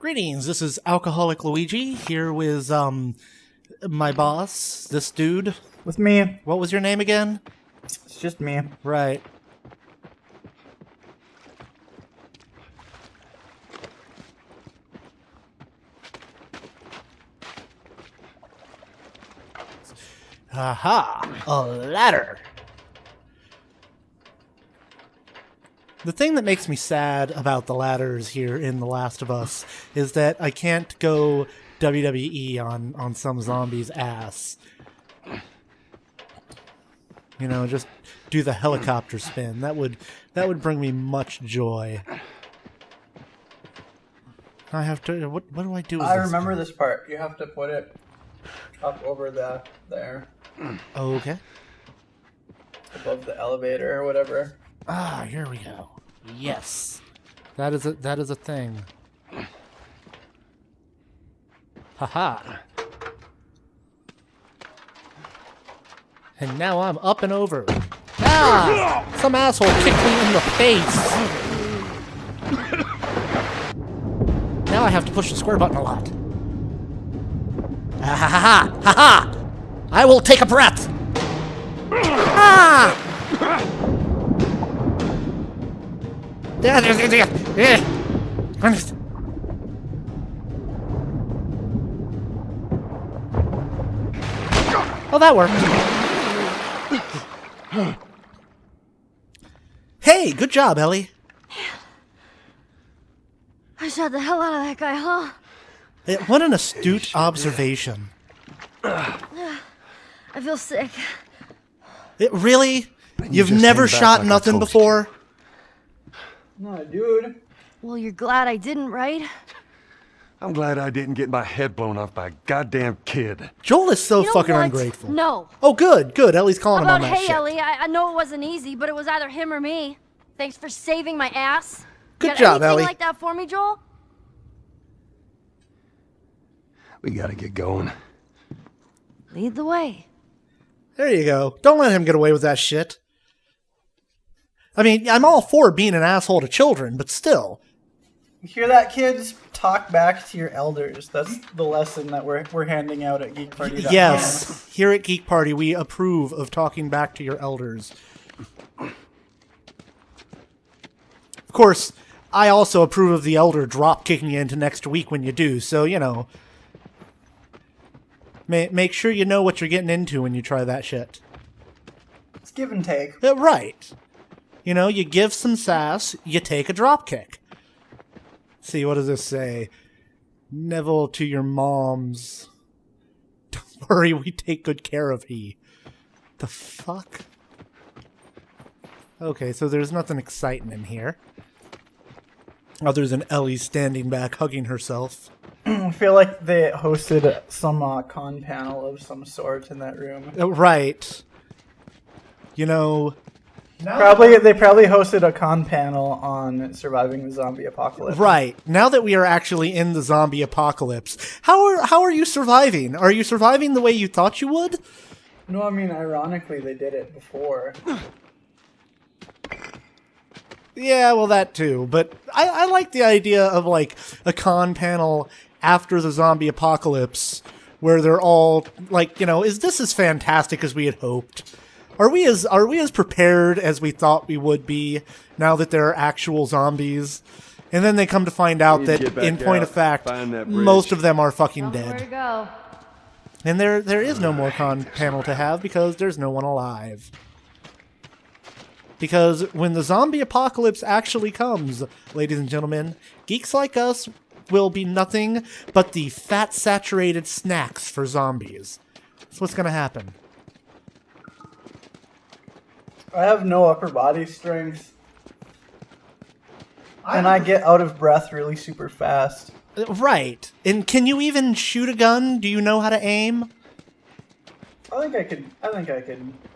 Greetings, this is Alcoholic Luigi, here with, my boss, this dude. With me. What was your name again? It's just me. Right. Aha! A ladder! The thing that makes me sad about the ladders here in The Last of Us is that I can't go WWE on some zombie's ass. You know, just do the helicopter spin. That would bring me much joy. I have to. What do I do with this? I remember this part. You have to put it up over there. Okay. Above the elevator or whatever. Ah, here we go. Yes. That is a thing. Haha. And now I'm up and over. Ah! Some asshole kicked me in the face. Now I have to push the square button a lot. Ah, ha ha ha! Ha ha! I will take a breath! Ah! Oh, that worked. Hey, good job, Ellie. I shot the hell out of that guy, huh? What an astute observation. I feel sick. Really? You've never shot nothing before? No, dude. Well, you're glad I didn't, right? I'm glad I didn't get my head blown off by a goddamn kid. Joel is so You know fucking what? ungrateful. No. Oh, good. Ellie's calling him on that Hey, shit. Ellie, I know it wasn't easy, but it was either him or me. Thanks for saving my ass. Good Got job, anything Ellie. like that for me, Joel? We gotta get going. Lead the way. There you go. Don't let him get away with that shit. I mean, I'm all for being an asshole to children, but still. You hear that, kids? Talk back to your elders. That's the lesson that we're handing out at GeekParty. Yes. Here at Geek Party, we approve of talking back to your elders. Of course, I also approve of the elder drop kicking you into next week when you do, so, you know. Make sure you know what you're getting into when you try that shit. It's give and take. Right. You know, you give some sass, you take a drop kick. See, what does this say? Neville to your moms. Don't worry, we take good care of he. The fuck? Okay, so there's nothing exciting in here. Other than Ellie standing back hugging herself. I feel like they hosted some con panel of some sort in that room. Right. You know... They probably hosted a con panel on surviving the zombie apocalypse. Right. Now that we are actually in the zombie apocalypse, how are you surviving? Are you surviving the way you thought you would? No, I mean, ironically, they did it before. Yeah, well, that too. But I like the idea of, like, a con panel after the zombie apocalypse where they're all, like, you know, is this as fantastic as we had hoped? Are we as prepared as we thought we would be now that there are actual zombies? And then they come to find out that, in point of fact, most of them are fucking Where to dead. go? And there is no more con panel to have because there's no one alive. Because when the zombie apocalypse actually comes, ladies and gentlemen, geeks like us will be nothing but the fat-saturated snacks for zombies. That's what's going to happen. I have no upper body strength. And I get out of breath really super fast. Right. And can you even shoot a gun? Do you know how to aim? I think I could.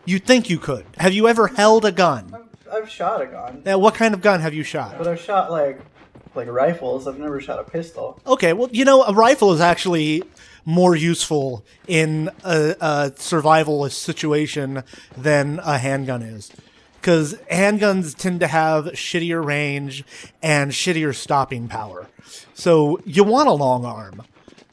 You think you could. Have you ever held a gun? I've shot a gun. What kind of gun have you shot? But I've shot like rifles. I've never shot a pistol. Okay, well, you know, a rifle is actually more useful in a survivalist situation than a handgun is. because handguns tend to have shittier range and shittier stopping power. So you want a long arm,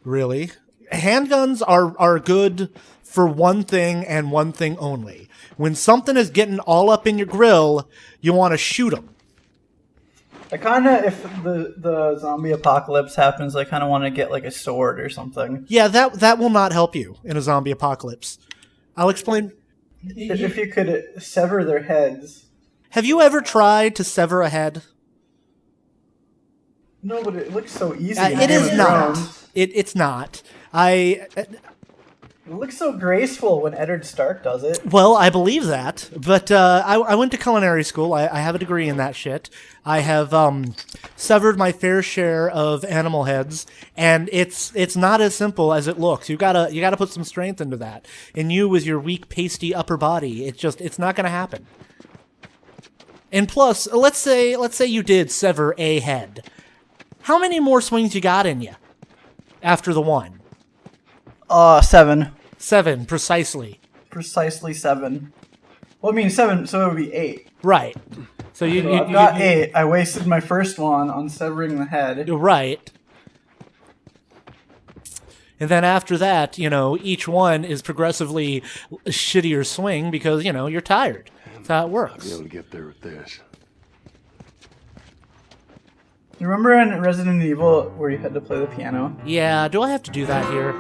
really. Handguns are good for one thing and one thing only. When something is getting all up in your grill, you want to shoot them. I kind of, if the zombie apocalypse happens, I kind of want to get like a sword or something. Yeah, that will not help you in a zombie apocalypse. I'll explain. If you could sever their heads. Have you ever tried to sever a head? No, but it looks so easy. It is not. It's not. It looks so graceful when Eddard Stark does it. Well, I believe that, but I went to culinary school. I have a degree in that shit. I have severed my fair share of animal heads, and it's not as simple as it looks. You gotta put some strength into that. And you, with your weak, pasty upper body, it's not gonna happen. And plus, let's say you did sever a head. How many more swings you got in you after the one? 7. 7, precisely. Precisely 7. Well, I mean 7, so it would be 8. Right. So I've got 8. I wasted my first one on severing the head. Right. And then after that, each one is progressively a shittier swing because, you're tired. That's how it works. I'll be able to get there with this. You remember in Resident Evil where you had to play the piano? Yeah, do I have to do that here?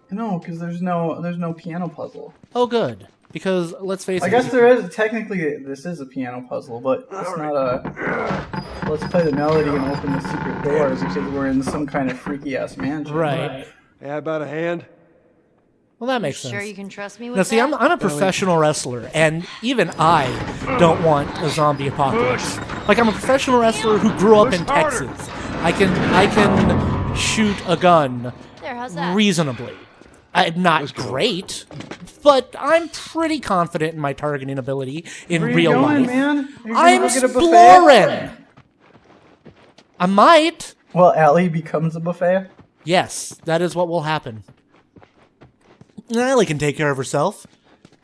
No, because there's no piano puzzle. Oh, good. Because, let's face it... I guess there is, technically, this is a piano puzzle, but it's not a... Let's play the melody and open the secret doors because we're in some kind of freaky-ass mansion. Right. Hey, how about a hand? Well, that makes sense. Sure you can trust me with Now, see, that? I'm a professional wrestler, and even I don't want a zombie apocalypse. Like, I'm a professional wrestler who grew up in Texas. I can shoot a gun There, how's that? reasonably. Not great, but I'm pretty confident in my targeting ability in Where are you real going, life. man? Are you gonna I'm go get a buffet? exploring. I might. Well, Allie becomes a buffet. Yes, that is what will happen. Ellie can take care of herself.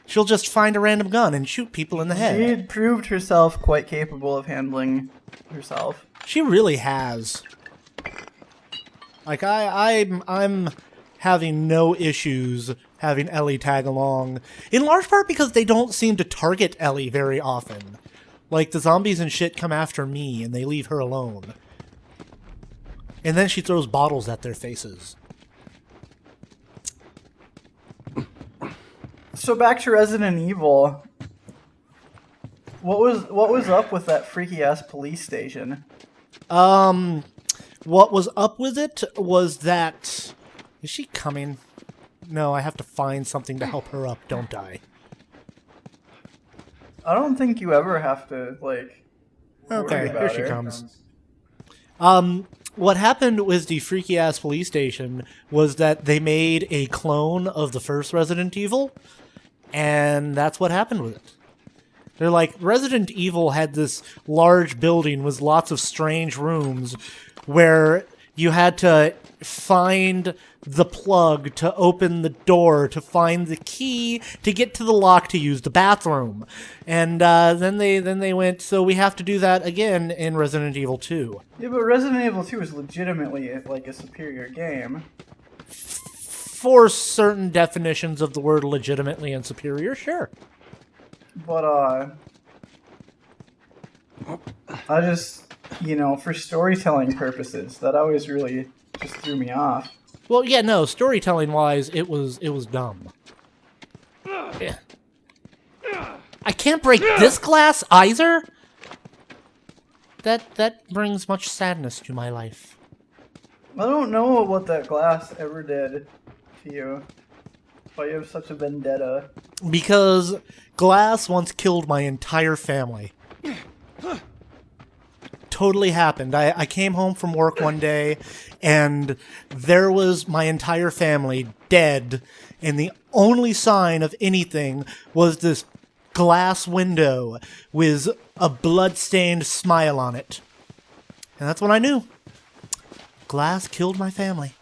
She'll just find a random gun and shoot people in the head. She had proved herself quite capable of handling herself. She really has. Like I'm having no issues having Ellie tag along, in large part because they don't seem to target Ellie very often. Like, the zombies and shit come after me and they leave her alone. And then she throws bottles at their faces. So back to Resident Evil. What was up with that freaky ass police station? What was up with it was that... Is she coming? No, I have to find something to help her up, don't I? I don't think you ever have to, like... Okay, worry about here she her. comes. What happened with the freaky-ass police station was that they made a clone of the first Resident Evil, and that's what happened with it. They're like, Resident Evil had this large building with lots of strange rooms where you had to find the plug to open the door, to find the key to get to the lock to use the bathroom. And then they went, so we have to do that again in Resident Evil 2. Yeah, but Resident Evil 2 is legitimately like a superior game. For certain definitions of the word legitimately and superior, sure. But I just, for storytelling purposes, that always really just threw me off. Well, yeah, no, storytelling-wise, it was dumb. Yeah. I can't break this glass either? That brings much sadness to my life. I don't know what that glass ever did to you. Why you have such a vendetta. Because glass once killed my entire family. Totally happened. I came home from work one day, and there was my entire family dead, and the only sign of anything was this glass window with a blood-stained smile on it. And that's when I knew. Glass killed my family.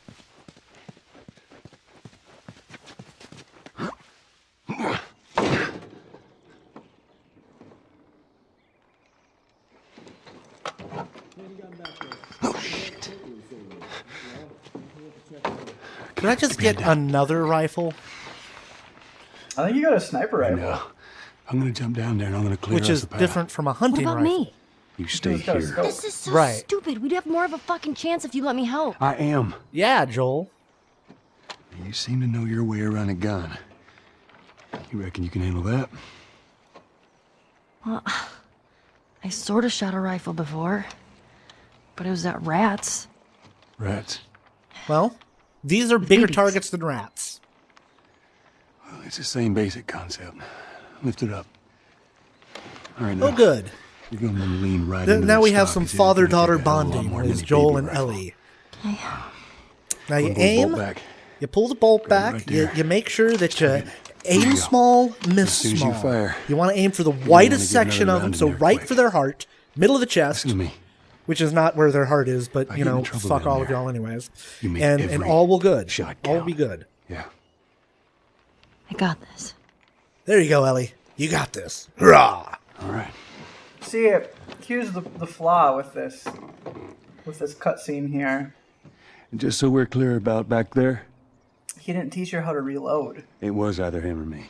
Did I just get another rifle? I think you got a sniper rifle. No. I'm gonna jump down there and I'm gonna clear Which us is the path. different from a What hunting about rifle. me? You stay He's got a here. scope. This is so Right. stupid. We'd have more of a fucking chance if you let me help. I am. Yeah, Joel. You seem to know your way around a gun. You reckon you can handle that? Well, I sort of shot a rifle before, but it was at rats. Rats. Well, these are bigger babies. targets than rats. Well, it's the same basic concept. Lift it up. All right, now. Oh, good. You're gonna want to lean right into Now that we have stock, some 'cause it's gonna father-daughter take a hell of a lot bonding more than as any Joel baby and rifle. Ellie. Now you One bolt aim, back. you pull the bolt Grab it back, right you there. make sure that you There aim you go. small, miss As soon as small. you fire, You want to aim for the wanna widest get section another of them, round in so there right quick. for their heart, middle of the chest, Listen to me. which is not where their heart is, but, I you get in know, trouble fuck in all of there. y'all anyways. You make And every all will good. shot All will count. be good. Yeah. I got this. There you go, Ellie. You got this. Hurrah! All right. See, here's the flaw with this cutscene here. And just so we're clear about back there, He didn't teach her how to reload. it was either him or me.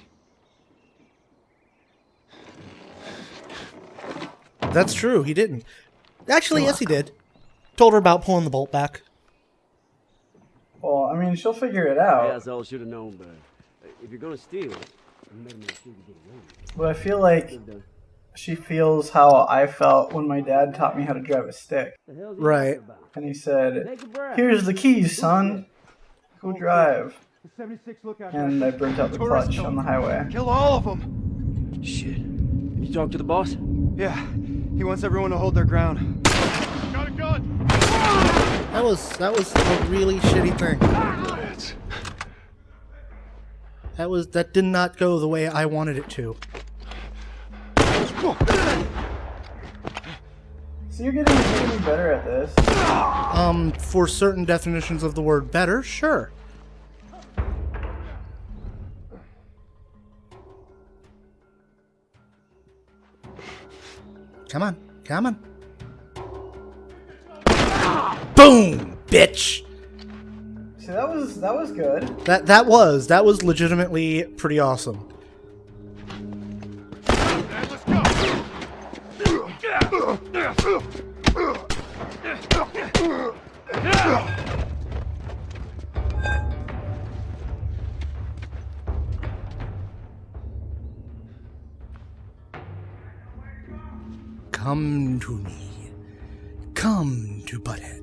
That's true, he didn't. Actually, yes, he did. Told her about pulling the bolt back. Well, I mean, she'll figure it out. Yeah, that's all I should have known, but if you're gonna steal it, you better make sure you get away with it. But I feel like she feels how I felt when my dad taught me how to drive a stick. The hell's he Right. talking about? And he said, Take a breath. "Here's the keys, son. Go drive." And I burnt out the clutch on the highway. Kill all of them. Shit. Did you talk to the boss? Yeah, he wants everyone to hold their ground. Got a gun! That was a really shitty thing. Rats. That did not go the way I wanted it to. So you're getting better at this. For certain definitions of the word better, sure. Come on, come on. Boom, bitch. See, that was good. That was legitimately pretty awesome. Let's go! Come to me. Come to Butthead.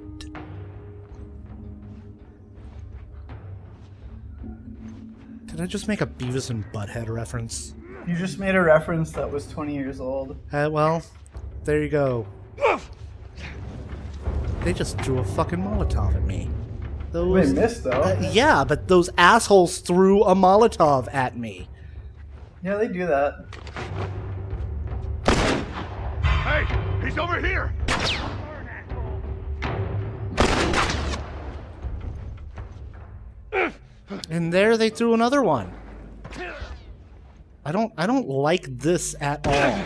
Did I just make a Beavis and Butthead reference? You just made a reference that was 20 years old. Well, there you go. They just threw a fucking Molotov at me. They missed, though. Yeah, but those assholes threw a Molotov at me. Yeah, they do that. Hey, he's over here! And there they threw another one. I don't like this at all.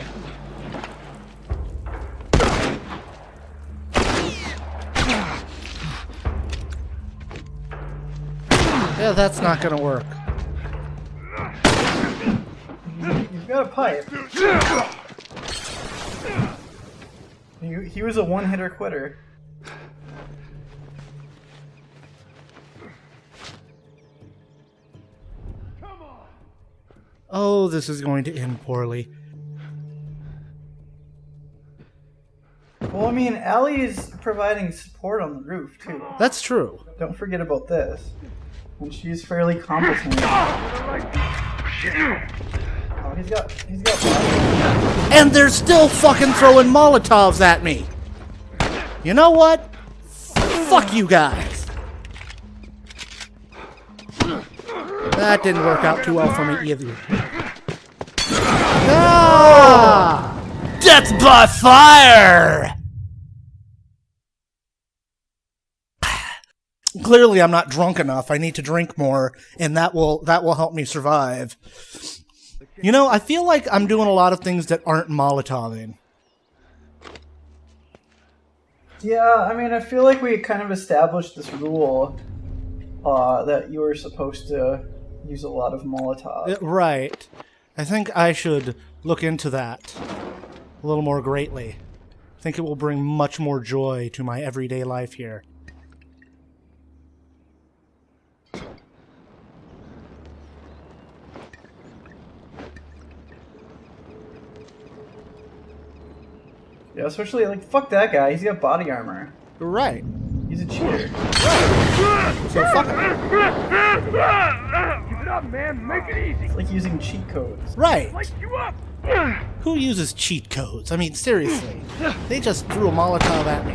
Yeah, that's not gonna work. You've got a pipe. He was a one-hitter quitter. Oh, this is going to end poorly. Well, I mean, Allie's providing support on the roof, too. That's true. Don't forget about this. And she's fairly competent. Oh, he's got And they're still fucking throwing Molotovs at me. You know what? Fuck you guys. That didn't work out too well for me either. Ah! Death by fire! Clearly I'm not drunk enough. I need to drink more, and that will help me survive. You know, I feel like I'm doing a lot of things that aren't Molotoving. Yeah, I mean, I feel like we kind of established this rule that you were supposed to use a lot of Molotov. Right. I think I should look into that a little more greatly. I think it will bring much more joy to my everyday life here. Yeah, especially, like, fuck that guy. He's got body armor. Right. He's a cheater. So fuck him. Keep it up, man. Make it easy. It's like using cheat codes. Right. Light you up. Who uses cheat codes? I mean, seriously. They just threw a Molotov at me.